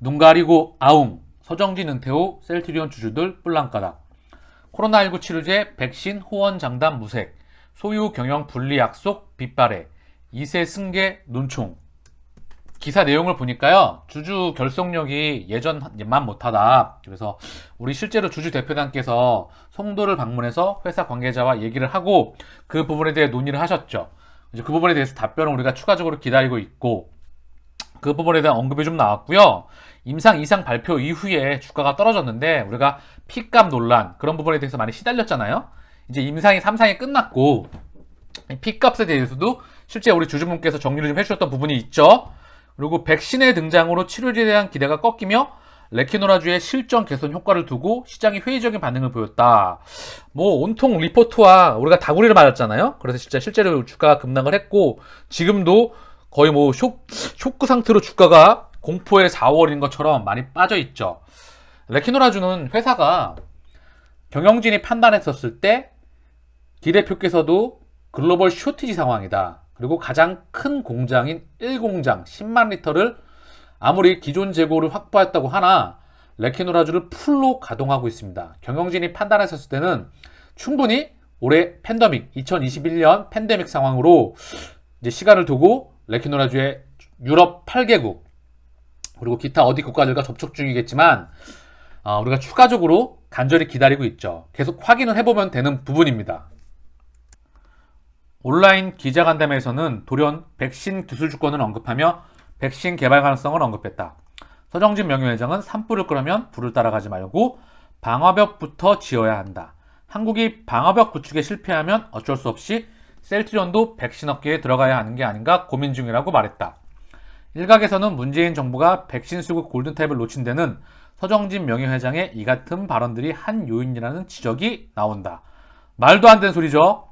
눈 가리고 아웅. 서정진 은퇴 후 셀트리온 주주들 뿔랑가닥. 코로나19 치료제 백신 호언 장담 무색. 소유 경영 분리 약속 빗발해. 2세 승계 논총. 기사 내용을 보니까요, 주주 결속력이 예전만 못하다. 그래서 우리 실제로 주주 대표단께서 송도를 방문해서 회사 관계자와 얘기를 하고 그 부분에 대해 논의를 하셨죠. 이제 그 부분에 대해서 답변을 우리가 추가적으로 기다리고 있고, 그 부분에 대한 언급이 좀 나왔고요. 임상 이상 발표 이후에 주가가 떨어졌는데 우리가 피값 논란 그런 부분에 대해서 많이 시달렸잖아요. 이제 임상이 3상이 끝났고 피값에 대해서도 실제 우리 주주분께서 정리를 좀 해주셨던 부분이 있죠. 그리고 백신의 등장으로 치료제에 대한 기대가 꺾이며 레키노라주의 실전 개선 효과를 두고 시장이 회의적인 반응을 보였다. 뭐 온통 리포트와 우리가 다구리를 맞았잖아요. 그래서 진짜 실제로 주가가 급락을 했고 지금도 거의 뭐 쇼크 상태로 주가가 공포의 4월인 것처럼 많이 빠져 있죠. 레키노라주는 회사가 경영진이 판단했었을 때 기대표께서도 글로벌 쇼티지 상황이다. 그리고 가장 큰 공장인 1공장 10만 리터를 아무리 기존 재고를 확보했다고 하나 레키노라주를 풀로 가동하고 있습니다. 경영진이 판단했었을 때는 충분히 올해 팬데믹 2021년 팬데믹 상황으로 이제 시간을 두고 레키노라주의 유럽 8개국 그리고 기타 어디 국가들과 접촉 중이겠지만 우리가 추가적으로 간절히 기다리고 있죠. 계속 확인을 해보면 되는 부분입니다. 온라인 기자간담회에서는 돌연 백신 기술 주권을 언급하며 백신 개발 가능성을 언급했다. 서정진 명예회장은 산불을 끄려면 불을 따라가지 말고 방화벽부터 지어야 한다. 한국이 방화벽 구축에 실패하면 어쩔 수 없이 셀트리온도 백신 업계에 들어가야 하는 게 아닌가 고민 중이라고 말했다. 일각에서는 문재인 정부가 백신 수급 골든타입을 놓친 데는 서정진 명예회장의 이 같은 발언들이 한 요인이라는 지적이 나온다. 말도 안 되는 소리죠.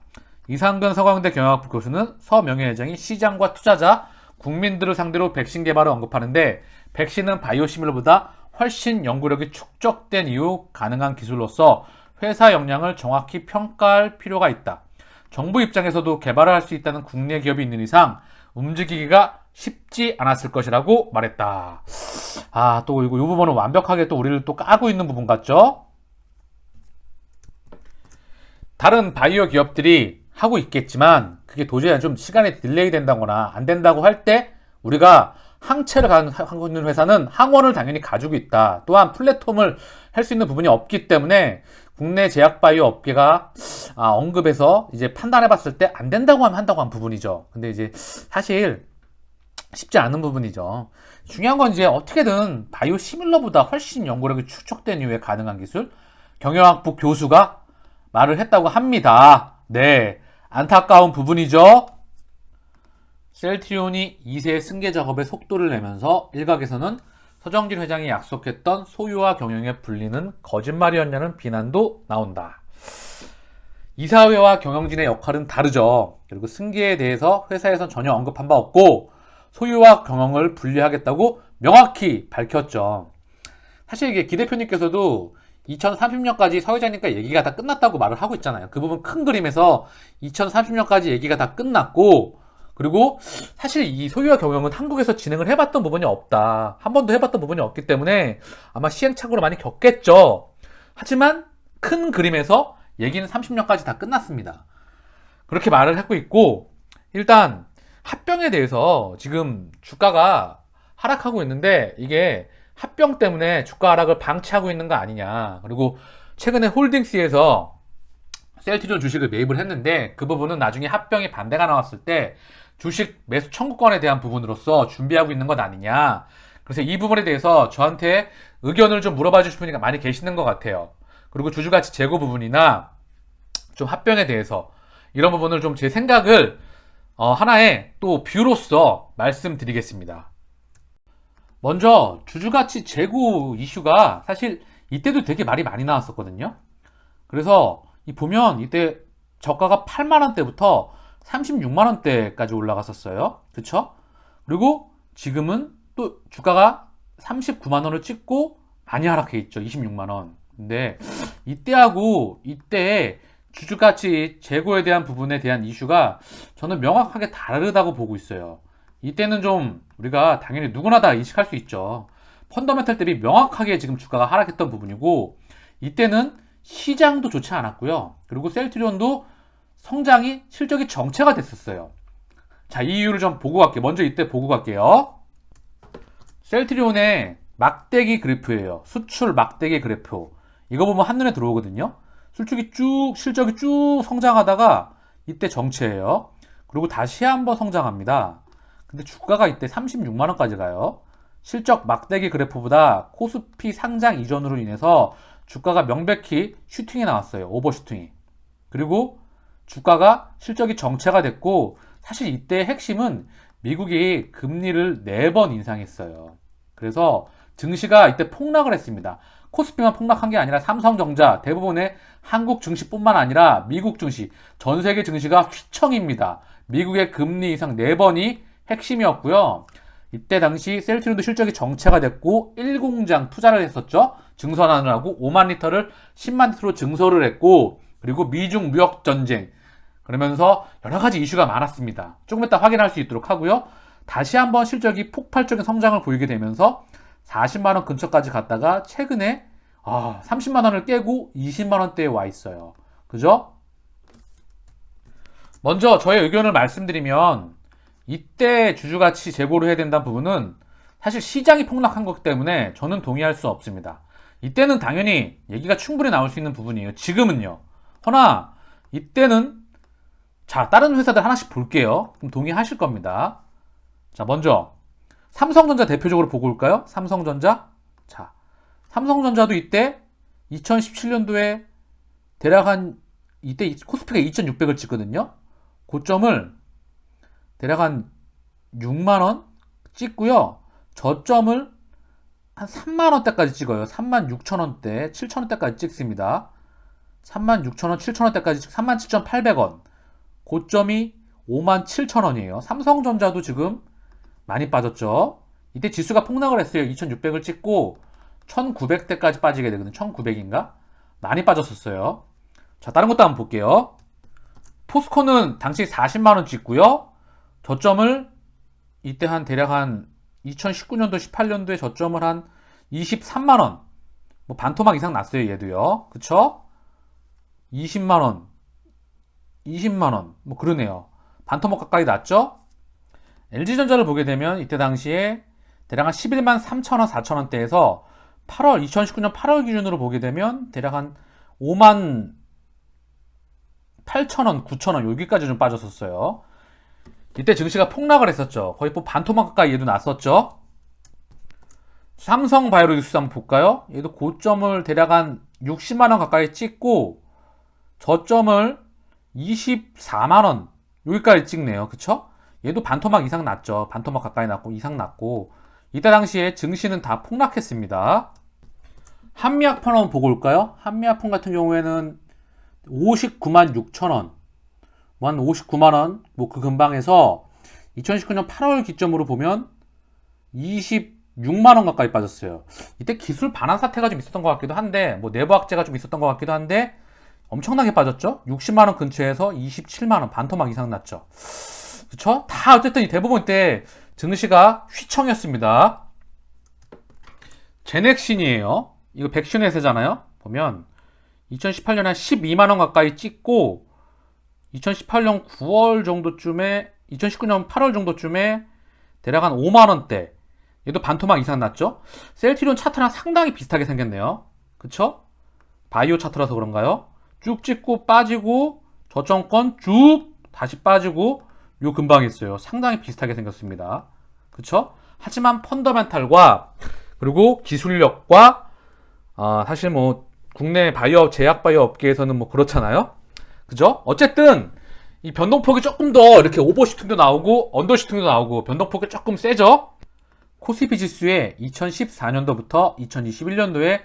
이상근 서강대 경영학부 교수는 서 명예회장이 시장과 투자자, 국민들을 상대로 백신 개발을 언급하는데 백신은 바이오시밀러보다 훨씬 연구력이 축적된 이후 가능한 기술로서 회사 역량을 정확히 평가할 필요가 있다. 정부 입장에서도 개발을 할 수 있다는 국내 기업이 있는 이상 움직이기가 쉽지 않았을 것이라고 말했다. 또 이 부분은 완벽하게 또 우리를 또 까고 있는 부분 같죠? 다른 바이오 기업들이 하고 있겠지만 그게 도저히 좀 시간이 딜레이 된다거나 안 된다고 할 때 우리가 항체를 하고 있는 회사는 항원을 당연히 가지고 있다. 또한 플랫폼을 할 수 있는 부분이 없기 때문에 국내 제약 바이오 업계가 언급해서 이제 판단해 봤을 때 안 된다고 하면 한다고 한 부분이죠. 근데 이제 사실 쉽지 않은 부분이죠. 중요한 건 이제 어떻게든 바이오 시밀러보다 훨씬 연구력이 축적된 이후에 가능한 기술 경영학부 교수가 말을 했다고 합니다. 네, 안타까운 부분이죠. 셀트리온이 2세 승계 작업에 속도를 내면서 일각에서는 서정진 회장이 약속했던 소유와 경영의 분리는 거짓말이었냐는 비난도 나온다. 이사회와 경영진의 역할은 다르죠. 그리고 승계에 대해서 회사에선 전혀 언급한 바 없고 소유와 경영을 분리하겠다고 명확히 밝혔죠. 사실 이게 기 대표님께서도 2030년까지 서 회장님과 얘기가 다 끝났다고 말을 하고 있잖아요. 그 부분 큰 그림에서 2030년까지 얘기가 다 끝났고 그리고 사실 이 소유와 경영은 한국에서 진행을 해봤던 부분이 없다. 한 번도 해봤던 부분이 없기 때문에 아마 시행착오를 많이 겪겠죠. 하지만 큰 그림에서 얘기는 30년까지 다 끝났습니다. 그렇게 말을 하고 있고 일단 합병에 대해서 지금 주가가 하락하고 있는데 이게 합병 때문에 주가 하락을 방치하고 있는 거 아니냐. 그리고 최근에 홀딩스에서 셀트리온 주식을 매입을 했는데 그 부분은 나중에 합병이 반대가 나왔을 때 주식 매수 청구권에 대한 부분으로서 준비하고 있는 것 아니냐. 그래서 이 부분에 대해서 저한테 의견을 좀 물어봐 주실 분이 많이 계시는 것 같아요. 그리고 주주가치 재고 부분이나 좀 합병에 대해서 이런 부분을 좀 제 생각을 하나의 또 뷰로서 말씀드리겠습니다. 먼저 주주가치 재고 이슈가 사실 이때도 되게 말이 많이 나왔었거든요. 그래서 보면 이때 저가가 8만원대부터 36만원대까지 올라갔었어요. 그쵸? 그리고 지금은 또 주가가 39만원을 찍고 많이 하락해 있죠. 26만원. 근데 이때하고 이때의 주주가치 재고에 대한 부분에 대한 이슈가 저는 명확하게 다르다고 보고 있어요. 이때는 좀 우리가 당연히 누구나 다 인식할 수 있죠. 펀더멘탈 대비 명확하게 지금 주가가 하락했던 부분이고, 이때는 시장도 좋지 않았고요. 그리고 셀트리온도 성장이 실적이 정체가 됐었어요. 자, 이 이유를 좀 보고 갈게요. 먼저 이때 보고 갈게요. 셀트리온의 막대기 그래프예요. 수출 막대기 그래프. 이거 보면 한눈에 들어오거든요. 실적이 쭉 성장하다가 이때 정체예요. 그리고 다시 한번 성장합니다. 근데 주가가 이때 36만원까지 가요. 실적 막대기 그래프보다 코스피 상장 이전으로 인해서 주가가 명백히 슈팅이 나왔어요. 오버슈팅이. 그리고 주가가 실적이 정체가 됐고, 사실 이때 핵심은 미국이 금리를 4번 인상했어요. 그래서 증시가 이때 폭락을 했습니다. 코스피만 폭락한 게 아니라 삼성전자, 대부분의 한국 증시뿐만 아니라 미국 증시, 전 세계 증시가 휘청입니다. 미국의 금리 인상 4번이 핵심이었고요. 이때 당시 셀트리온도 실적이 정체가 됐고 1공장 투자를 했었죠. 증설하느라고 5만 리터를 10만 리터로 증설을 했고, 그리고 미중 무역 전쟁, 그러면서 여러 가지 이슈가 많았습니다. 조금 이따 확인할 수 있도록 하고요. 다시 한번 실적이 폭발적인 성장을 보이게 되면서 40만원 근처까지 갔다가 최근에 30만원을 깨고 20만원대에 와 있어요. 그죠? 먼저 저의 의견을 말씀드리면, 이때 주주가치 재고를 해야 된다는 부분은 사실 시장이 폭락한 거기 때문에 저는 동의할 수 없습니다. 이때는 당연히 얘기가 충분히 나올 수 있는 부분이에요. 지금은요. 허나 이때는, 자, 다른 회사들 하나씩 볼게요. 그럼 동의하실 겁니다. 자, 먼저 삼성전자 대표적으로 보고 올까요? 삼성전자. 자, 삼성전자도 이때 2017년도에 대략 이때 코스피가 2600을 찍거든요. 고점을 대략 한 6만원 찍고요. 저점을 한 3만원대까지 찍어요. 36,000원대, 7,000원대까지 찍습니다. 36,000원, 7,000원대까지 37,800원. 고점이 57,000원이에요. 삼성전자도 지금 많이 빠졌죠. 이때 지수가 폭락을 했어요. 2600을 찍고 1900대까지 빠지게 되거든요. 1900인가? 많이 빠졌었어요. 자, 다른 것도 한번 볼게요. 포스코는 당시 40만원 찍고요. 저점을 이때 대략 2019년도, 18년도에 저점을 한 23만원. 뭐 반토막 이상 났어요, 얘도요. 그쵸? 20만원, 20만원, 뭐 그러네요. 반토막 가까이 났죠? LG전자를 보게 되면 이때 당시에 대략 한 11만 3천원, 4천원대에서 2019년 8월 기준으로 보게 되면 대략 한 5만 8천원, 9천원 여기까지 좀 빠졌었어요. 이때 증시가 폭락을 했었죠. 거의 뭐 반토막 가까이 얘도 났었죠. 삼성바이오로직스 한번 볼까요? 얘도 고점을 대략 한 60만원 가까이 찍고 저점을 24만원 여기까지 찍네요. 그쵸? 얘도 반토막 이상 났죠. 반토막 가까이 났고 이상 났고, 이때 당시에 증시는 다 폭락했습니다. 한미약품 한번 보고 올까요? 한미약품 같은 경우에는 59만 6천원, 뭐 한 59만원, 뭐 그 근방에서 2019년 8월 기점으로 보면 26만원 가까이 빠졌어요. 이때 기술 반환 사태가 좀 있었던 것 같기도 한데, 뭐 내부 악재가 좀 있었던 것 같기도 한데 엄청나게 빠졌죠. 60만원 근처에서 27만원, 반토막 이상 났죠. 그쵸? 다 어쨌든 대부분 때 증시가 휘청이었습니다. 제넥신이에요. 이거 백신회사잖아요. 보면 2018년에 한 12만원 가까이 찍고 2018년 9월 정도쯤에 2019년 8월 정도쯤에 대략 한 5만원대, 얘도 반토막 이상 났죠. 셀트리온 차트랑 상당히 비슷하게 생겼네요. 그쵸? 바이오 차트라서 그런가요? 쭉 찍고 빠지고 저점권 쭉 다시 빠지고 요 근방에 있어요. 상당히 비슷하게 생겼습니다. 그쵸? 하지만 펀더멘탈과 그리고 기술력과 사실 뭐 국내 제약 바이오 업계에서는 뭐 그렇잖아요. 그죠? 어쨌든 이 변동폭이 조금 더 이렇게 오버슈팅도 나오고 언더슈팅도 나오고 변동폭이 조금 세죠. 코스피 지수의 2014년도부터 2021년도에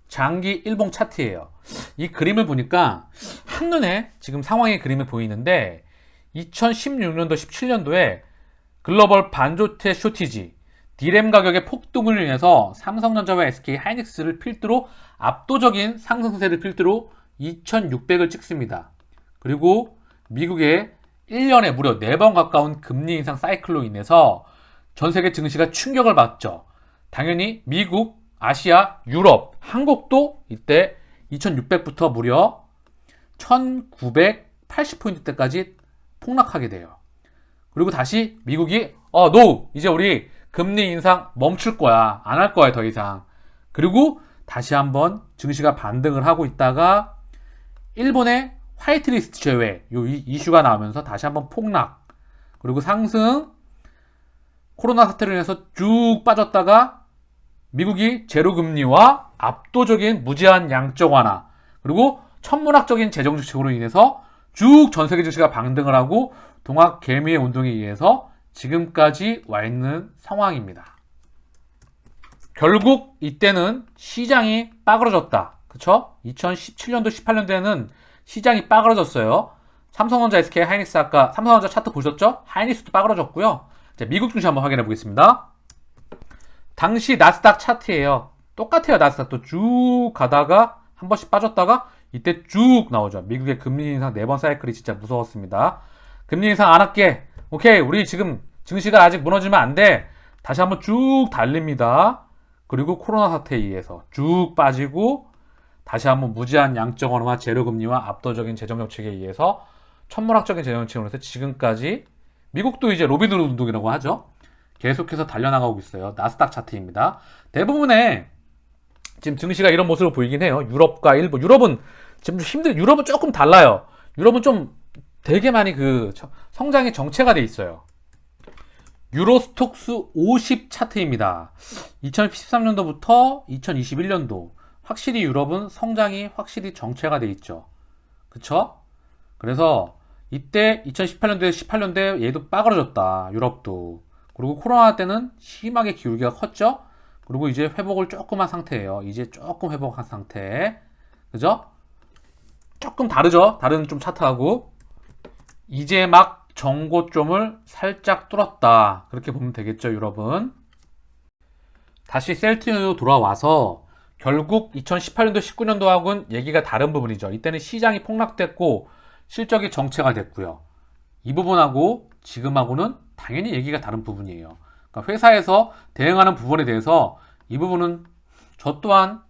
장기 일봉 차트예요. 이 그림을 보니까 한눈에 지금 상황의 그림이 보이는데, 2016년도, 17년도에 글로벌 반도체 쇼티지, 디램 가격의 폭등을 인해서 삼성전자와 SK 하이닉스를 필두로 압도적인 상승세를 필두로 2600을 찍습니다. 그리고 미국의 1년에 무려 4번 가까운 금리 인상 사이클로 인해서 전 세계 증시가 충격을 받죠. 당연히 미국, 아시아, 유럽, 한국도 이때 2600부터 무려 1980포인트대까지 폭락하게 돼요. 그리고 다시 미국이 노! 이제 우리 금리 인상 멈출 거야. 안 할 거야 더 이상. 그리고 다시 한번 증시가 반등을 하고 있다가 일본의 화이트리스트 제외 요 이슈가 나오면서 다시 한번 폭락. 그리고 상승. 코로나 사태로 인해서 쭉 빠졌다가 미국이 제로금리와 압도적인 무제한 양적 완화 그리고 천문학적인 재정 정책으로 인해서 쭉 전 세계 증시가 반등을 하고 동학 개미의 운동에 의해서 지금까지 와 있는 상황입니다. 결국 이때는 시장이 빠그러졌다. 그쵸? 2017년도 18년도에는 시장이 빠그러졌어요. 삼성전자, SK, 하이닉스 아까 삼성전자 차트 보셨죠? 하이닉스도 빠그러졌고요. 자, 미국 증시 한번 확인해 보겠습니다. 당시 나스닥 차트예요. 똑같아요. 나스닥도 쭉 가다가 한 번씩 빠졌다가 이때 쭉 나오죠. 미국의 금리 인상 4번 사이클이 진짜 무서웠습니다. 금리 인상 안 할게. 오케이. 우리 지금 증시가 아직 무너지면 안 돼. 다시 한번 쭉 달립니다. 그리고 코로나 사태에 의해서 쭉 빠지고 다시 한번 무제한 양적 완화와 제로금리와 압도적인 재정정책에 의해서 천문학적인 재정정책으로 해서 지금까지 미국도 이제 로빈후드 운동이라고 하죠. 계속해서 달려나가고 있어요. 나스닥 차트입니다. 대부분의 지금 증시가 이런 모습을 보이긴 해요. 유럽과 일본. 유럽은 지금 유럽은 조금 달라요. 유럽은 좀 되게 많이 성장이 정체가 돼 있어요. 유로스톡스 50 차트입니다. 2013년도부터 2021년도 확실히 유럽은 성장이 확실히 정체가 돼 있죠. 그쵸? 그래서 이때 2018년도에 18년도에 얘도 빠그러졌다. 유럽도. 그리고 코로나 때는 심하게 기울기가 컸죠. 그리고 이제 회복을 조금 한 상태예요. 이제 조금 회복한 상태. 그죠? 조금 다르죠? 다른 좀 차트하고. 이제 막 정고점을 살짝 뚫었다. 그렇게 보면 되겠죠, 유럽은. 다시 셀트리온으로 돌아와서 결국 2018년도, 19년도하고는 얘기가 다른 부분이죠. 이때는 시장이 폭락됐고 실적이 정체가 됐고요. 이 부분하고 지금하고는 당연히 얘기가 다른 부분이에요. 그러니까 회사에서 대응하는 부분에 대해서 이 부분은 저 또한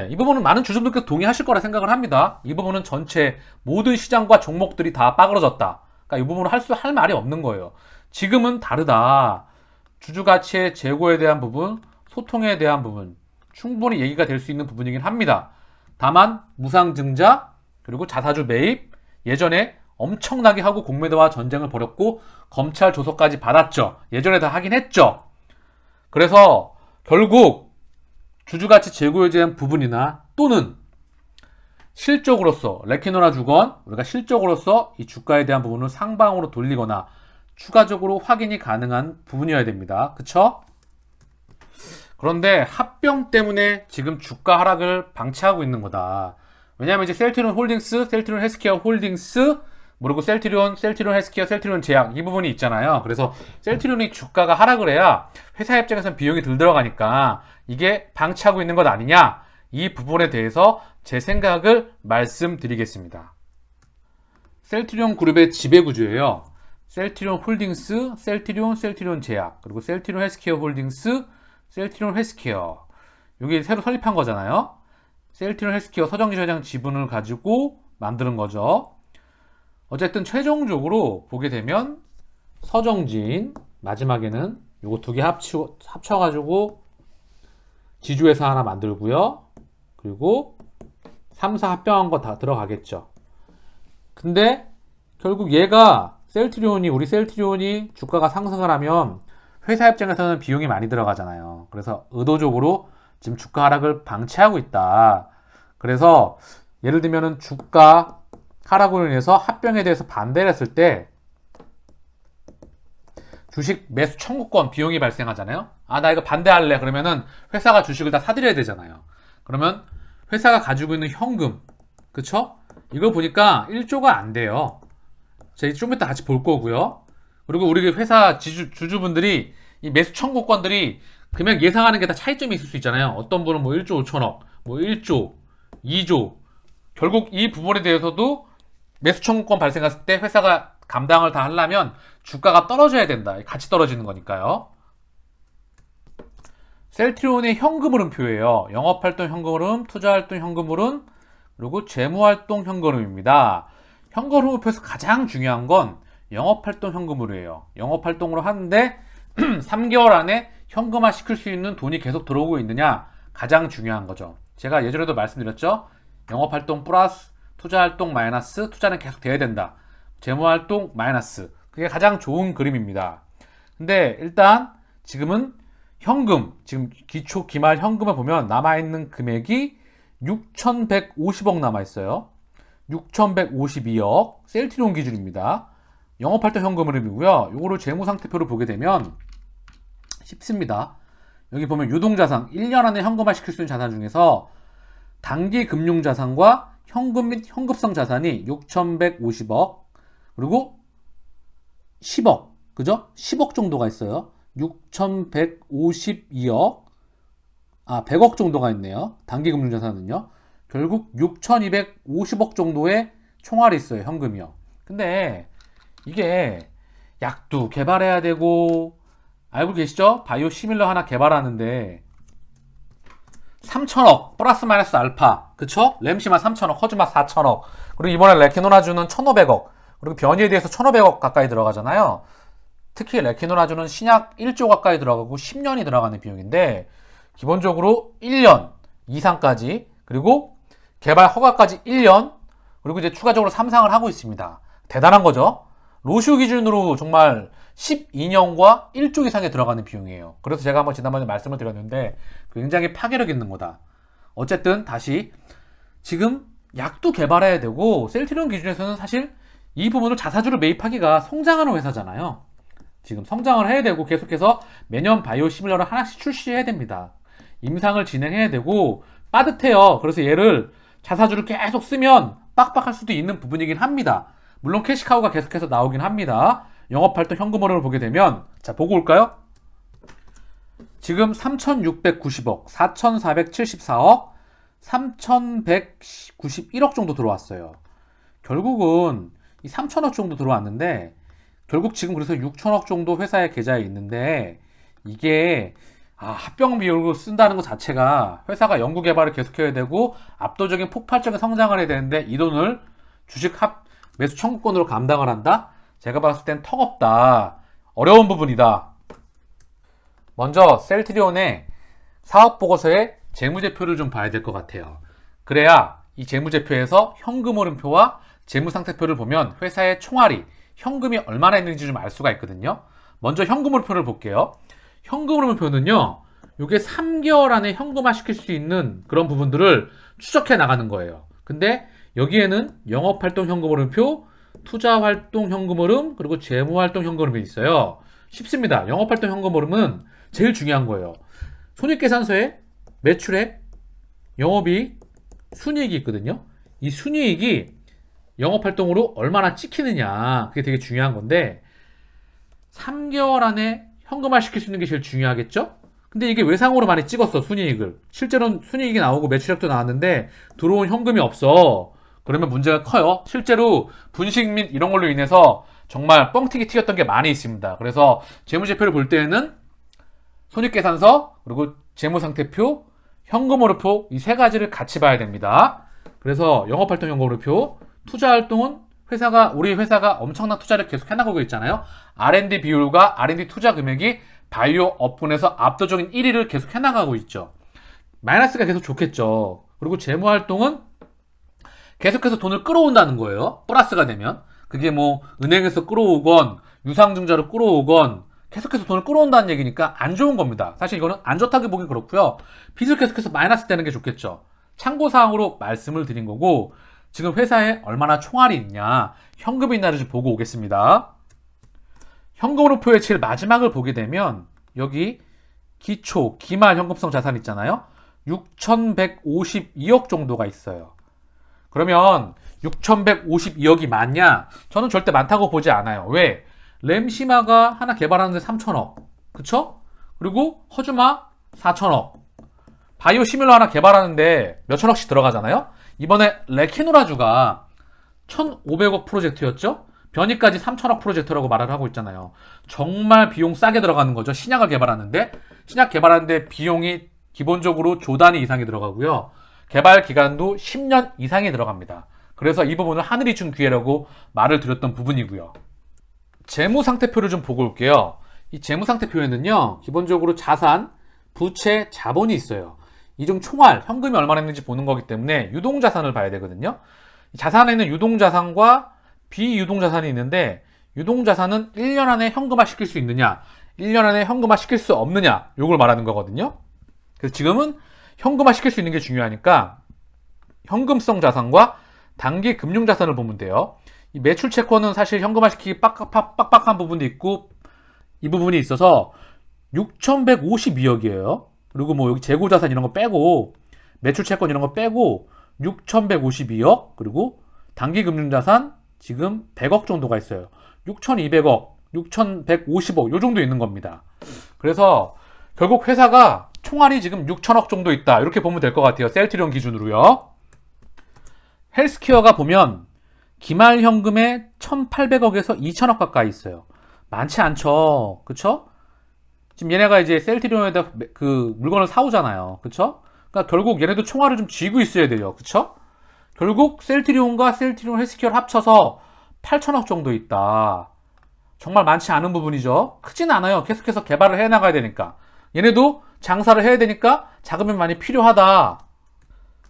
이 부분은 많은 주주분들께서 동의하실 거라 생각을 합니다. 이 부분은 전체 모든 시장과 종목들이 다 빠그러졌다. 그러니까 이 부분을 할 말이 없는 거예요. 지금은 다르다. 주주가치의 재고에 대한 부분, 소통에 대한 부분 충분히 얘기가 될 수 있는 부분이긴 합니다. 다만 무상증자 그리고 자사주 매입 예전에 엄청나게 하고 공매도와 전쟁을 벌였고 검찰 조서까지 받았죠. 예전에 다 하긴 했죠. 그래서 결국 주주가치 재고에 대한 부분이나 또는 실적으로서 레키노나 주건 우리가 실적으로서 이 주가에 대한 부분을 상방으로 돌리거나 추가적으로 확인이 가능한 부분이어야 됩니다. 그쵸? 그런데 합병 때문에 지금 주가 하락을 방치하고 있는 거다. 왜냐하면 이제 셀트리온 홀딩스, 셀트리온 헬스케어 홀딩스, 그리고 셀트리온 헬스케어, 셀트리온 제약 이 부분이 있잖아요. 그래서 셀트리온이 주가가 하락을 해야 회사 입장에서는 비용이 덜 들어가니까 이게 방치하고 있는 것 아니냐? 이 부분에 대해서 제 생각을 말씀드리겠습니다. 셀트리온 그룹의 지배구조예요. 셀트리온 홀딩스, 셀트리온 제약, 그리고 셀트리온 헬스케어 홀딩스, 셀트리온 헬스케어. 여기 새로 설립한 거잖아요. 셀트리온 헬스케어 서정진 회장 지분을 가지고 만드는 거죠. 어쨌든 최종적으로 보게 되면 서정진 마지막에는 요거 두 개 합쳐가지고 지주회사 하나 만들고요. 그리고 3사 합병한 거 다 들어가겠죠. 근데 결국 얘가 우리 셀트리온이 주가가 상승을 하면 회사 입장에서는 비용이 많이 들어가잖아요. 그래서 의도적으로 지금 주가 하락을 방치하고 있다. 그래서 예를 들면은 주가 하락으로 인해서 합병에 대해서 반대를 했을 때 주식 매수 청구권 비용이 발생하잖아요. 나 이거 반대할래. 그러면은 회사가 주식을 다 사들여야 되잖아요. 그러면 회사가 가지고 있는 현금, 그쵸? 이거 보니까 1조가 안 돼요. 제가 좀 이따 같이 볼 거고요. 그리고 우리 회사 주주분들이 이 매수 청구권들이 금액 예상하는 게 다 차이점이 있을 수 있잖아요. 어떤 분은 뭐 1조 5천억, 뭐 1조, 2조. 결국 이 부분에 대해서도 매수 청구권 발생했을 때 회사가 감당을 다 하려면 주가가 떨어져야 된다. 같이 떨어지는 거니까요. 셀트리온의 현금 흐름표예요. 영업활동 현금 흐름, 투자활동 현금 흐름, 그리고 재무활동 현금 흐름입니다. 현금 흐름표에서 가장 중요한 건 영업활동 현금 흐름이에요. 영업활동으로 하는데 3개월 안에 현금화 시킬 수 있는 돈이 계속 들어오고 있느냐, 가장 중요한 거죠. 제가 예전에도 말씀드렸죠. 영업활동 플러스 투자활동 마이너스, 투자는 계속 돼야 된다. 재무활동 마이너스, 그게 가장 좋은 그림입니다. 근데 일단 지금은 현금, 지금 기초 기말 현금을 보면 남아있는 금액이 6,150억 남아있어요. 6,152억 셀트리온 기준입니다. 영업활동 현금 흐름이고요. 요거를 재무상태표를 보게 되면 쉽습니다. 여기 보면 유동자산, 1년 안에 현금화 시킬 수 있는 자산 중에서 단기 금융자산과 현금 및 현금성 자산이 6,150억, 그리고 10억, 그죠? 10억 정도가 있어요. 6,152억, 100억 정도가 있네요. 단기 금융자산은요. 결국 6,250억 정도의 총알이 있어요. 현금이요. 근데 이게 약도 개발해야 되고, 알고 계시죠? 바이오 시밀러 하나 개발하는데 3,000억 플러스 마이너스 알파, 그쵸? 램시마 3,000억, 허즈마 4,000억, 그리고 이번에 레키노나주는 1,500억, 그리고 변이에 대해서 1,500억 가까이 들어가잖아요. 특히 레키노나주는 신약 1조 가까이 들어가고 10년이 들어가는 비용인데, 기본적으로 1년 이상까지, 그리고 개발 허가까지 1년, 그리고 이제 추가적으로 3상을 하고 있습니다. 대단한 거죠? 로슈 기준으로 정말 12년과 1조 이상에 들어가는 비용이에요. 그래서 제가 한번 지난번에 말씀을 드렸는데 굉장히 파괴력 있는 거다. 어쨌든 다시 지금 약도 개발해야 되고, 셀트리온 기준에서는 사실 이 부분을 자사주를 매입하기가 성장하는 회사잖아요. 지금 성장을 해야 되고 계속해서 매년 바이오 시밀러를 하나씩 출시해야 됩니다. 임상을 진행해야 되고 빠듯해요. 그래서 얘를 자사주를 계속 쓰면 빡빡할 수도 있는 부분이긴 합니다. 물론 캐시카우가 계속해서 나오긴 합니다. 영업활동 현금 흐름을 보게 되면, 자, 보고 올까요? 지금 3,690억, 4,474억, 3,191억 정도 들어왔어요. 결국은 이 3,000억 정도 들어왔는데, 결국 지금 그래서 6,000억 정도 회사의 계좌에 있는데, 이게 합병 비율로 쓴다는 것 자체가 회사가 연구개발을 계속해야 되고 압도적인 폭발적인 성장을 해야 되는데, 이 돈을 주식 매수 청구권으로 감당을 한다? 제가 봤을 땐 턱없다. 어려운 부분이다. 먼저 셀트리온의 사업보고서의 재무제표를 좀 봐야 될 것 같아요. 그래야 이 재무제표에서 현금 흐름표와 재무상태표를 보면 회사의 총알이, 현금이 얼마나 있는지 좀 알 수가 있거든요. 먼저 현금 흐름표를 볼게요. 현금 흐름표는요, 이게 3개월 안에 현금화 시킬 수 있는 그런 부분들을 추적해 나가는 거예요. 근데 여기에는 영업활동 현금 흐름표, 투자활동 현금 흐름, 그리고 재무활동 현금 흐름이 있어요. 쉽습니다. 영업활동 현금 흐름은 제일 중요한 거예요. 손익계산서에 매출액, 영업이익, 순이익이 있거든요. 이 순이익이 영업활동으로 얼마나 찍히느냐, 그게 되게 중요한 건데 3개월 안에 현금화 시킬 수 있는 게 제일 중요하겠죠? 근데 이게 외상으로 많이 찍었어, 순이익을. 실제로는 순이익이 나오고 매출액도 나왔는데 들어온 현금이 없어. 그러면 문제가 커요. 실제로 분식 및 이런 걸로 인해서 정말 뻥튀기 튀겼던 게 많이 있습니다. 그래서 재무제표를 볼 때에는 손익계산서, 그리고 재무상태표, 현금흐름표, 이 세 가지를 같이 봐야 됩니다. 그래서 영업활동 현금흐름표, 투자활동은 우리 회사가 엄청난 투자를 계속 해나가고 있잖아요. R&D 비율과 R&D 투자 금액이 바이오 업군에서 압도적인 1위를 계속 해나가고 있죠. 마이너스가 계속 좋겠죠. 그리고 재무활동은 계속해서 돈을 끌어온다는 거예요. 플러스가 되면. 그게 뭐 은행에서 끌어오건 유상증자로 끌어오건 계속해서 돈을 끌어온다는 얘기니까 안 좋은 겁니다. 사실 이거는 안 좋다고 보기 그렇고요. 빚을 계속해서 마이너스 되는 게 좋겠죠. 참고사항으로 말씀을 드린 거고, 지금 회사에 얼마나 총알이 있냐, 현금이 있나를 좀 보고 오겠습니다. 현금흐름표의 제일 마지막을 보게 되면 여기 기말 현금성 자산 있잖아요. 6,152억 정도가 있어요. 그러면 6,152억이 많냐? 저는 절대 많다고 보지 않아요. 왜? 램시마가 하나 개발하는데 3,000억, 그쵸? 그리고 허즈마 4,000억, 바이오 시밀러 하나 개발하는데 몇천억씩 들어가잖아요. 이번에 레키노라주가 1,500억 프로젝트였죠? 변이까지 3,000억 프로젝트라고 말을 하고 있잖아요. 정말 비용 싸게 들어가는 거죠. 신약을 개발하는데 신약 개발하는데 비용이 기본적으로 조 단위 이상이 들어가고요. 개발 기간도 10년 이상이 들어갑니다. 그래서 이 부분을 하늘이 준 기회라고 말을 드렸던 부분이고요. 재무상태표를 좀 보고 올게요. 이 재무상태표에는요, 기본적으로 자산, 부채, 자본이 있어요. 이 중 총알, 현금이 얼마나 있는지 보는 거기 때문에 유동자산을 봐야 되거든요. 자산에는 유동자산과 비유동자산이 있는데, 유동자산은 1년 안에 현금화 시킬 수 있느냐, 1년 안에 현금화 시킬 수 없느냐, 요걸 말하는 거거든요. 그래서 지금은 현금화 시킬 수 있는 게 중요하니까 현금성 자산과 단기 금융자산을 보면 돼요. 이 매출 채권은 사실 현금화 시키기 빡빡한 부분도 있고, 이 부분이 있어서 6,152억이에요. 그리고 뭐 여기 재고자산 이런 거 빼고, 매출 채권 이런 거 빼고 6,152억, 그리고 단기 금융자산 지금 100억 정도가 있어요. 6,200억, 6,150억 요 정도 있는 겁니다. 그래서 결국 회사가 총알이 지금 6천억 정도 있다, 이렇게 보면 될 것 같아요. 셀트리온 기준으로요. 헬스케어가 보면 기말 현금에 1,800억에서 2천억 가까이 있어요. 많지 않죠, 그쵸? 지금 얘네가 이제 셀트리온에다 그 물건을 사오잖아요, 그쵸? 그러니까 결국 얘네도 총알을 좀 쥐고 있어야 돼요, 그쵸? 결국 셀트리온과 셀트리온 헬스케어를 합쳐서 8천억 정도 있다. 정말 많지 않은 부분이죠. 크진 않아요. 계속해서 개발을 해나가야 되니까. 얘네도 장사를 해야 되니까 자금이 많이 필요하다.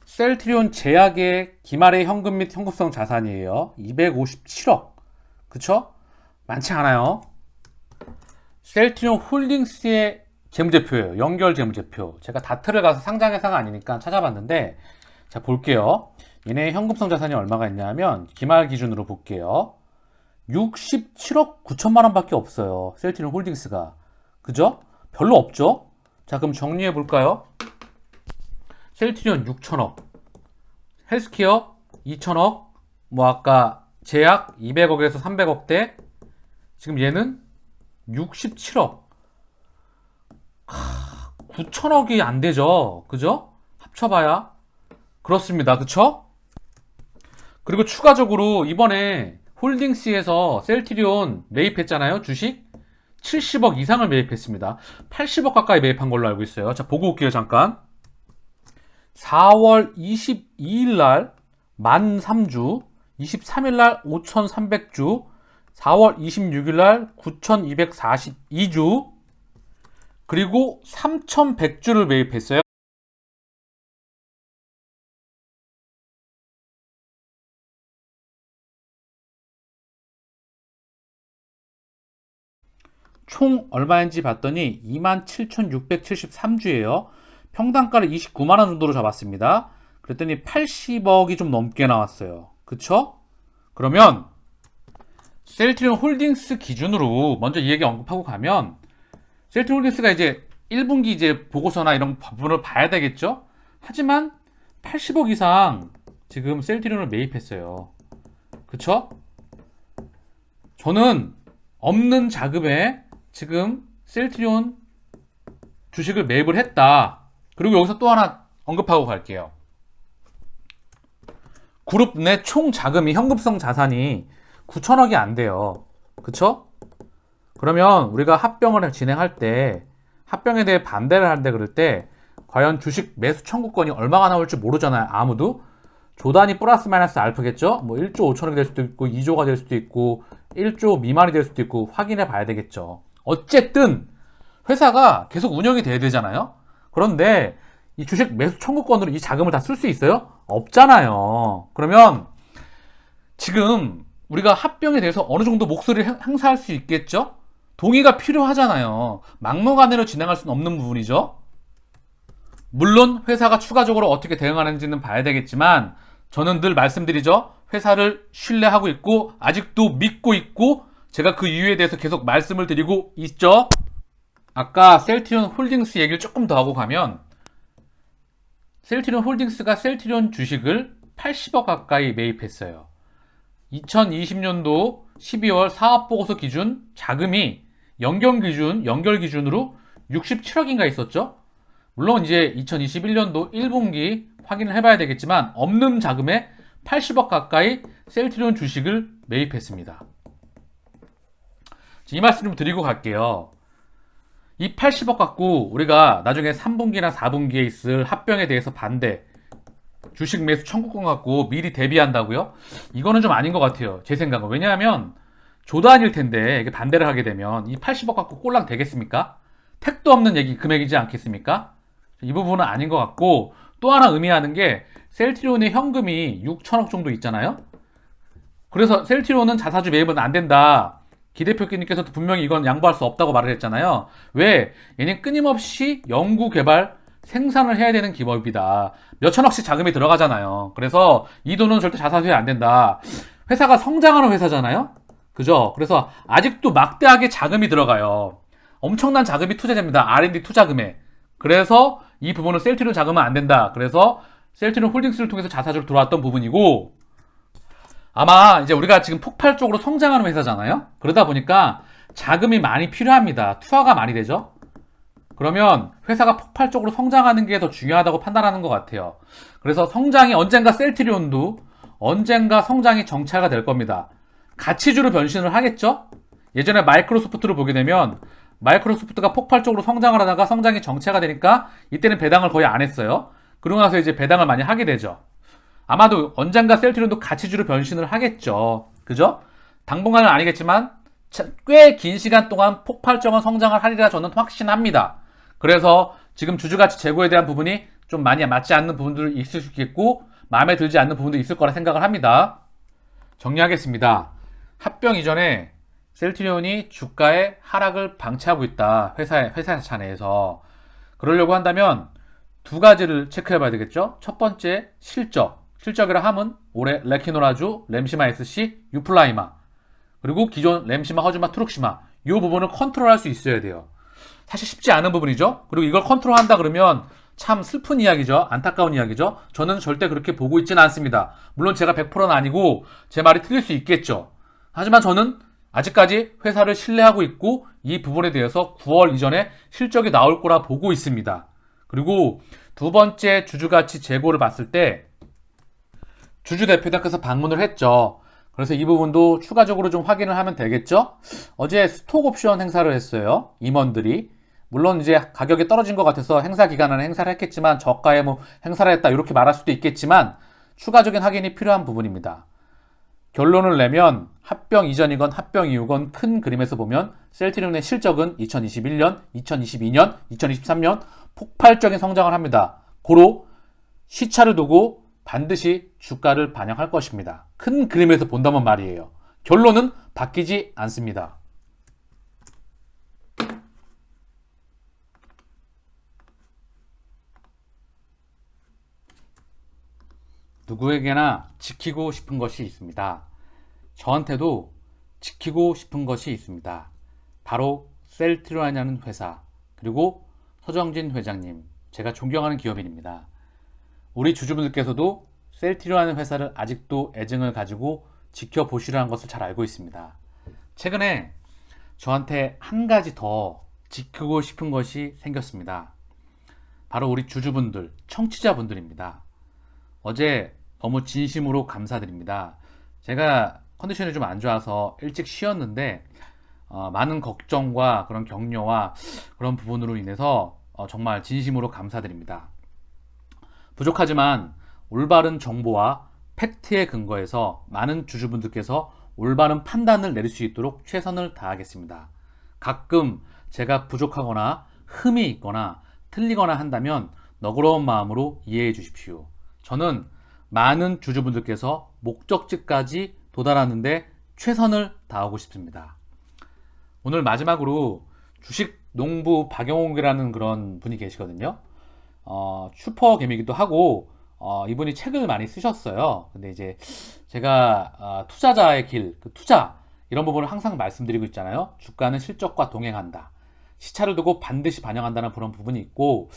셀트리온 제약의 기말의 현금 및 현금성 자산이에요. 257억. 그쵸? 많지 않아요. 셀트리온 홀딩스의 재무제표예요. 연결 재무제표. 제가 다트를 가서 상장 회사가 아니니까 찾아봤는데, 자, 볼게요. 얘네 현금성 자산이 얼마가 있냐면 기말 기준으로 볼게요. 67억 9천만 원밖에 없어요. 셀트리온 홀딩스가. 그죠? 별로 없죠? 자, 그럼 정리해 볼까요? 셀트리온 6천억, 헬스케어 2천억, 뭐 아까 제약 200억에서 300억대, 지금 얘는 67억. 9천억이 안 되죠. 그죠? 합쳐봐야. 그렇습니다. 그쵸? 그리고 추가적으로 이번에 홀딩스에서 셀트리온 매입했잖아요. 주식 70억 이상을 매입했습니다. 80억 가까이 매입한 걸로 알고 있어요. 자, 보고 올게요. 잠깐. 4월 22일 날 13,000주, 23일 날 5,300주, 4월 26일 날 9,242주, 그리고 3,100주를 매입했어요. 총 얼마인지 봤더니 27,673주예요. 평당가를 29만원 정도로 잡았습니다. 그랬더니 80억이 좀 넘게 나왔어요. 그쵸? 그러면 셀트리온 홀딩스 기준으로 먼저 이 얘기 언급하고 가면, 셀트리온 홀딩스가 이제 1분기 이제 보고서나 이런 부분을 봐야 되겠죠? 하지만 80억 이상 지금 셀트리온을 매입했어요. 그쵸? 저는 없는 자금에 지금 셀트리온 주식을 매입을 했다. 그리고 여기서 또 하나 언급하고 갈게요. 그룹 내 총 자금이, 현금성 자산이 9천억이 안 돼요. 그쵸? 그러면 우리가 합병을 진행할 때, 합병에 대해 반대를 한다 그럴 때 과연 주식 매수 청구권이 얼마가 나올지 모르잖아요. 아무도. 조단위 플러스 마이너스 알파겠죠? 뭐 1조 5천억이 될 수도 있고 2조가 될 수도 있고 1조 미만이 될 수도 있고 확인해 봐야 되겠죠. 어쨌든 회사가 계속 운영이 돼야 되잖아요. 그런데 이 주식 매수 청구권으로 이 자금을 다 쓸 수 있어요? 없잖아요. 그러면 지금 우리가 합병에 대해서 어느 정도 목소리를 행사할 수 있겠죠? 동의가 필요하잖아요. 막무가내로 진행할 수는 없는 부분이죠. 물론 회사가 추가적으로 어떻게 대응하는지는 봐야 되겠지만, 저는 늘 말씀드리죠. 회사를 신뢰하고 있고 아직도 믿고 있고, 제가 그 이유에 대해서 계속 말씀을 드리고 있죠. 아까 셀트리온 홀딩스 얘기를 조금 더 하고 가면, 셀트리온 홀딩스가 셀트리온 주식을 80억 가까이 매입했어요. 2020년도 12월 사업보고서 기준 자금이 연결 기준으로 67억인가 있었죠. 물론 이제 2021년도 1분기 확인을 해봐야 되겠지만, 없는 자금에 80억 가까이 셀트리온 주식을 매입했습니다. 이 말씀 좀 드리고 갈게요. 이 80억 갖고 우리가 나중에 3분기나 4분기에 있을 합병에 대해서 반대, 주식 매수 청구권 갖고 미리 대비한다고요? 이거는 좀 아닌 것 같아요. 제 생각은. 왜냐하면 조단일 텐데 이게 반대를 하게 되면 이 80억 갖고 꼴랑 되겠습니까? 택도 없는 얘기 금액이지 않겠습니까? 이 부분은 아닌 것 같고, 또 하나 의미하는 게 셀트리온의 현금이 6천억 정도 있잖아요. 그래서 셀트리온은 자사주 매입은 안 된다. 기 대표님께서도 분명히 이건 양보할 수 없다고 말을 했잖아요. 왜? 얘는 끊임없이 연구 개발 생산을 해야 되는 기업이다. 몇천억씩 자금이 들어가잖아요. 그래서 이 돈은 절대 자사주에 안 된다. 회사가 성장하는 회사잖아요. 그죠? 그래서 아직도 막대하게 자금이 들어가요. 엄청난 자금이 투자됩니다. R&D 투자금에. 그래서 이 부분은 셀트리온 자금은 안 된다. 그래서 셀트리온 홀딩스를 통해서 자사주로 들어왔던 부분이고, 아마 이제 우리가 지금 폭발적으로 성장하는 회사잖아요. 그러다 보니까 자금이 많이 필요합니다. 투하가 많이 되죠. 그러면 회사가 폭발적으로 성장하는 게 더 중요하다고 판단하는 것 같아요. 그래서 성장이 언젠가 셀트리온도 언젠가 성장이 정체가 될 겁니다. 가치주로 변신을 하겠죠. 예전에 마이크로소프트를 보게 되면 마이크로소프트가 폭발적으로 성장을 하다가 성장이 정체가 되니까 이때는 배당을 거의 안 했어요. 그러고 나서 이제 배당을 많이 하게 되죠. 아마도 언젠가 셀트리온도 가치주로 변신을 하겠죠. 그죠? 당분간은 아니겠지만 꽤 긴 시간 동안 폭발적인 성장을 하리라 저는 확신합니다. 그래서 지금 주주가치 재고에 대한 부분이 좀 많이 맞지 않는 부분들이 있을 수 있겠고, 마음에 들지 않는 부분도 있을 거라 생각을 합니다. 정리하겠습니다. 합병 이전에 셀트리온이 주가의 하락을 방치하고 있다. 회사 내에서. 그러려고 한다면 두 가지를 체크해 봐야 되겠죠. 첫 번째, 실적이라 함은 올해 레키노라주, 램시마 SC, 유플라이마, 그리고 기존 램시마, 허즈마, 트룩시마, 이 부분을 컨트롤할 수 있어야 돼요. 사실 쉽지 않은 부분이죠. 그리고 이걸 컨트롤한다 그러면 참 슬픈 이야기죠. 안타까운 이야기죠. 저는 절대 그렇게 보고 있지는 않습니다. 물론 제가 100%는 아니고 제 말이 틀릴 수 있겠죠. 하지만 저는 아직까지 회사를 신뢰하고 있고 이 부분에 대해서 9월 이전에 실적이 나올 거라 보고 있습니다. 그리고 두 번째 주주가치 재고를 봤을 때 주주 대표님께서 방문을 했죠. 그래서 이 부분도 추가적으로 좀 확인을 하면 되겠죠. 어제 스톡 옵션 행사를 했어요. 임원들이. 물론 이제 가격이 떨어진 것 같아서 행사 기간에는 행사를 했겠지만 저가에 뭐 행사를 했다 이렇게 말할 수도 있겠지만 추가적인 확인이 필요한 부분입니다. 결론을 내면 합병 이전이건 합병 이후건 큰 그림에서 보면 셀트리온의 실적은 2021년, 2022년, 2023년 폭발적인 성장을 합니다. 고로 시차를 두고 반드시 주가를 반영할 것입니다. 큰 그림에서 본다면 말이에요. 결론은 바뀌지 않습니다. 누구에게나 지키고 싶은 것이 있습니다. 저한테도 지키고 싶은 것이 있습니다. 바로 셀트리온이라는 회사, 그리고 서정진 회장님, 제가 존경하는 기업인입니다. 우리 주주분들께서도 셀트리온이라는 회사를 아직도 애증을 가지고 지켜보시라는 것을 잘 알고 있습니다. 최근에 저한테 한 가지 더 지키고 싶은 것이 생겼습니다. 바로 우리 주주분들, 청취자분들입니다. 어제 너무 진심으로 감사드립니다. 제가 컨디션이 좀 안 좋아서 일찍 쉬었는데 많은 걱정과 그런 격려와 그런 부분으로 인해서 정말 진심으로 감사드립니다. 부족하지만 올바른 정보와 팩트에 근거해서 많은 주주분들께서 올바른 판단을 내릴 수 있도록 최선을 다하겠습니다. 가끔 제가 부족하거나 흠이 있거나 틀리거나 한다면 너그러운 마음으로 이해해 주십시오. 저는 많은 주주분들께서 목적지까지 도달하는데 최선을 다하고 싶습니다. 오늘 마지막으로 주식 농부 박영옥이라는 그런 분이 계시거든요. 슈퍼개미기도 하고 이분이 책을 많이 쓰셨어요. 근데 이제 제가 투자자의 길, 투자 이런 부분을 항상 말씀드리고 있잖아요. 주가는 실적과 동행한다. 시차를 두고 반드시 반영한다는 그런 부분이 있고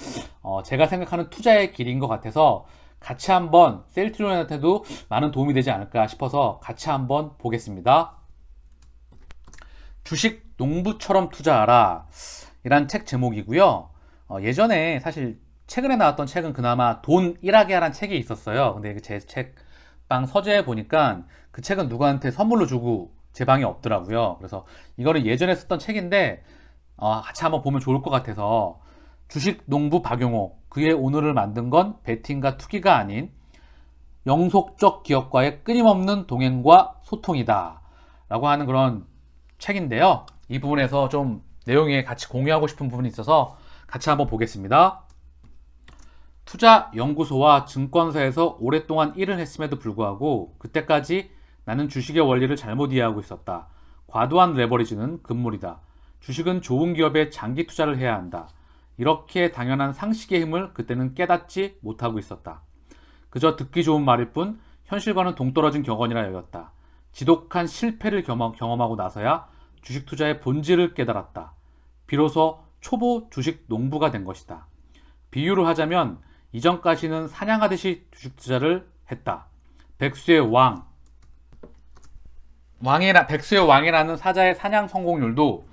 제가 생각하는 투자의 길인 것 같아서 같이 한번 셀트리온한테도 많은 도움이 되지 않을까 싶어서 같이 한번 보겠습니다. 주식 농부처럼 투자하라 이란 책 제목이고요. 예전에 사실 최근에 나왔던 책은 그나마 돈 일하게 하라는 책이 있었어요. 근데 제 책방 서재에 보니까 그 책은 누구한테 선물로 주고 제 방에 없더라고요. 그래서 이거는 예전에 썼던 책인데 같이 한번 보면 좋을 것 같아서 주식 농부 박용호, 그의 오늘을 만든 건 베팅과 투기가 아닌 영속적 기업과의 끊임없는 동행과 소통이다 라고 하는 그런 책인데요. 이 부분에서 좀 내용에 같이 공유하고 싶은 부분이 있어서 같이 한번 보겠습니다. 투자연구소와 증권사에서 오랫동안 일을 했음에도 불구하고 그때까지 나는 주식의 원리를 잘못 이해하고 있었다. 과도한 레버리지는 금물이다. 주식은 좋은 기업에 장기 투자를 해야 한다. 이렇게 당연한 상식의 힘을 그때는 깨닫지 못하고 있었다. 그저 듣기 좋은 말일 뿐 현실과는 동떨어진 격언이라 여겼다. 지독한 실패를 경험하고 나서야 주식 투자의 본질을 깨달았다. 비로소 초보 주식 농부가 된 것이다. 비유를 하자면 이전까지는 사냥하듯이 주식 투자를 했다. 백수의 왕이라는 사자의 사냥 성공률도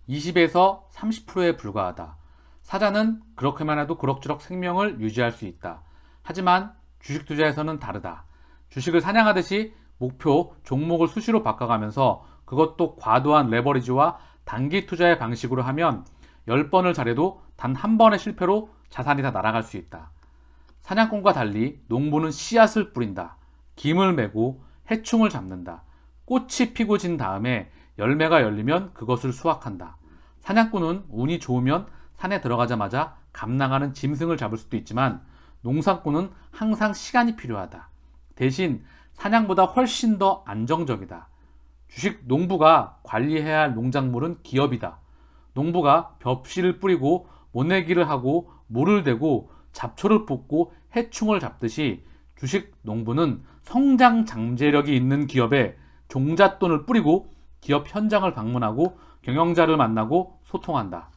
20에서 30%에 불과하다. 사자는 그렇게만 해도 그럭저럭 생명을 유지할 수 있다. 하지만 주식 투자에서는 다르다. 주식을 사냥하듯이 목표, 종목을 수시로 바꿔가면서 그것도 과도한 레버리지와 단기 투자의 방식으로 하면 10번을 잘해도 단 한 번의 실패로 자산이 다 날아갈 수 있다. 사냥꾼과 달리 농부는 씨앗을 뿌린다. 김을 메고 해충을 잡는다. 꽃이 피고 진 다음에 열매가 열리면 그것을 수확한다. 사냥꾼은 운이 좋으면 산에 들어가자마자 감나가는 짐승을 잡을 수도 있지만 농사꾼은 항상 시간이 필요하다. 대신 사냥보다 훨씬 더 안정적이다. 주식 농부가 관리해야 할 농작물은 기업이다. 농부가 벽실을 뿌리고 모내기를 하고 모를 대고 잡초를 뽑고 해충을 잡듯이 주식 농부는 성장 잠재력이 있는 기업에 종잣돈을 뿌리고 기업 현장을 방문하고 경영자를 만나고 소통한다.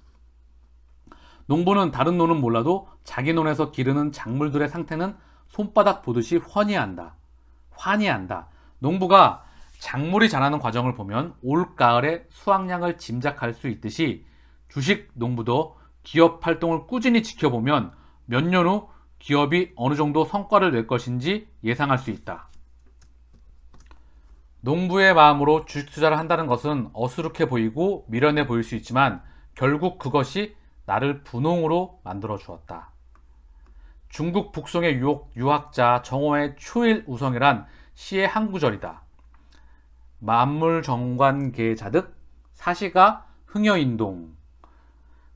농부는 다른 논은 몰라도 자기 논에서 기르는 작물들의 상태는 손바닥 보듯이 훤히 안다. 농부가 작물이 자라는 과정을 보면 올 가을의 수확량을 짐작할 수 있듯이 주식 농부도 기업 활동을 꾸준히 지켜보면 몇 년 후 기업이 어느 정도 성과를 낼 것인지 예상할 수 있다. 농부의 마음으로 주식 투자를 한다는 것은 어수룩해 보이고 미련해 보일 수 있지만 결국 그것이 나를 분홍으로 만들어 주었다. 중국 북송의 유학자 정호의 추일우성이란 시의 한 구절이다. 만물정관계자득 사시가 흥여인동.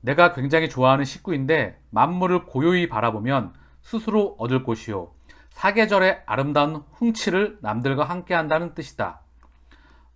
내가 굉장히 좋아하는 식구인데 만물을 고요히 바라보면 스스로 얻을 것이요 사계절의 아름다운 흥치를 남들과 함께 한다는 뜻이다.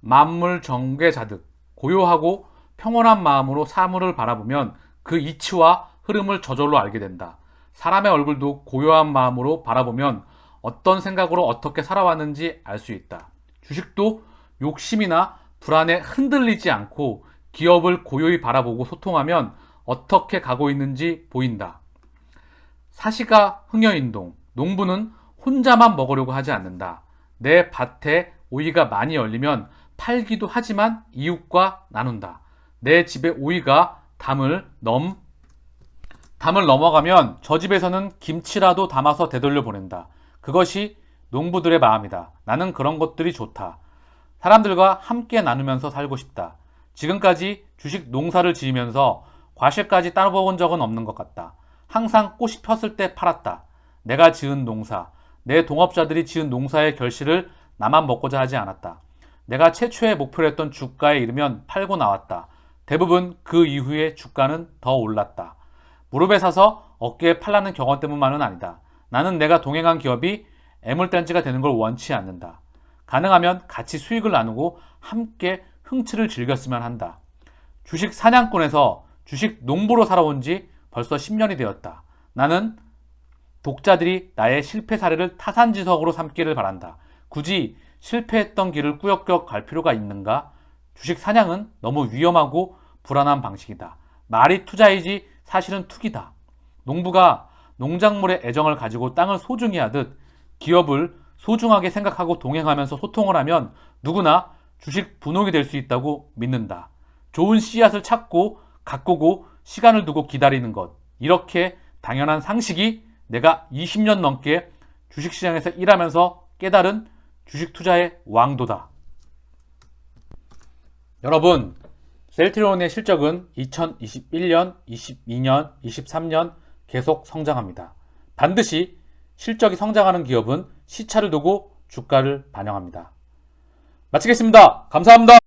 만물정계자득 고요하고 평온한 마음으로 사물을 바라보면 그 이치와 흐름을 저절로 알게 된다. 사람의 얼굴도 고요한 마음으로 바라보면 어떤 생각으로 어떻게 살아왔는지 알 수 있다. 주식도 욕심이나 불안에 흔들리지 않고 기업을 고요히 바라보고 소통하면 어떻게 가고 있는지 보인다. 사시가 흥여인동. 농부는 혼자만 먹으려고 하지 않는다. 내 밭에 오이가 많이 열리면 팔기도 하지만 이웃과 나눈다. 내 집에 오이가 담을 넘어가면 저 집에서는 김치라도 담아서 되돌려 보낸다. 그것이 농부들의 마음이다. 나는 그런 것들이 좋다. 사람들과 함께 나누면서 살고 싶다. 지금까지 주식 농사를 지으면서 과실까지 따라본 적은 없는 것 같다. 항상 꽃이 폈을 때 팔았다. 내가 지은 농사, 내 동업자들이 지은 농사의 결실을 나만 먹고자 하지 않았다. 내가 최초의 목표로 했던 주가에 이르면 팔고 나왔다. 대부분 그 이후에 주가는 더 올랐다. 무릎에 사서 어깨에 팔라는 경험 때문만은 아니다. 나는 내가 동행한 기업이 애물단지가 되는 걸 원치 않는다. 가능하면 같이 수익을 나누고 함께 흥취를 즐겼으면 한다. 주식 사냥꾼에서 주식 농부로 살아온 지 벌써 10년이 되었다. 나는 독자들이 나의 실패 사례를 타산지석으로 삼기를 바란다. 굳이 실패했던 길을 꾸역꾸역 갈 필요가 있는가? 주식 사냥은 너무 위험하고 불안한 방식이다. 말이 투자이지 사실은 투기다. 농부가 농작물에 애정을 가지고 땅을 소중히 하듯 기업을 소중하게 생각하고 동행하면서 소통을 하면 누구나 주식 분홍이 될 수 있다고 믿는다. 좋은 씨앗을 찾고 가꾸고 시간을 두고 기다리는 것. 이렇게 당연한 상식이 내가 20년 넘게 주식시장에서 일하면서 깨달은 주식 투자의 왕도다. 여러분, 셀트리온의 실적은 2021년, 22년, 23년 계속 성장합니다. 반드시 실적이 성장하는 기업은 시차를 두고 주가를 반영합니다. 마치겠습니다. 감사합니다.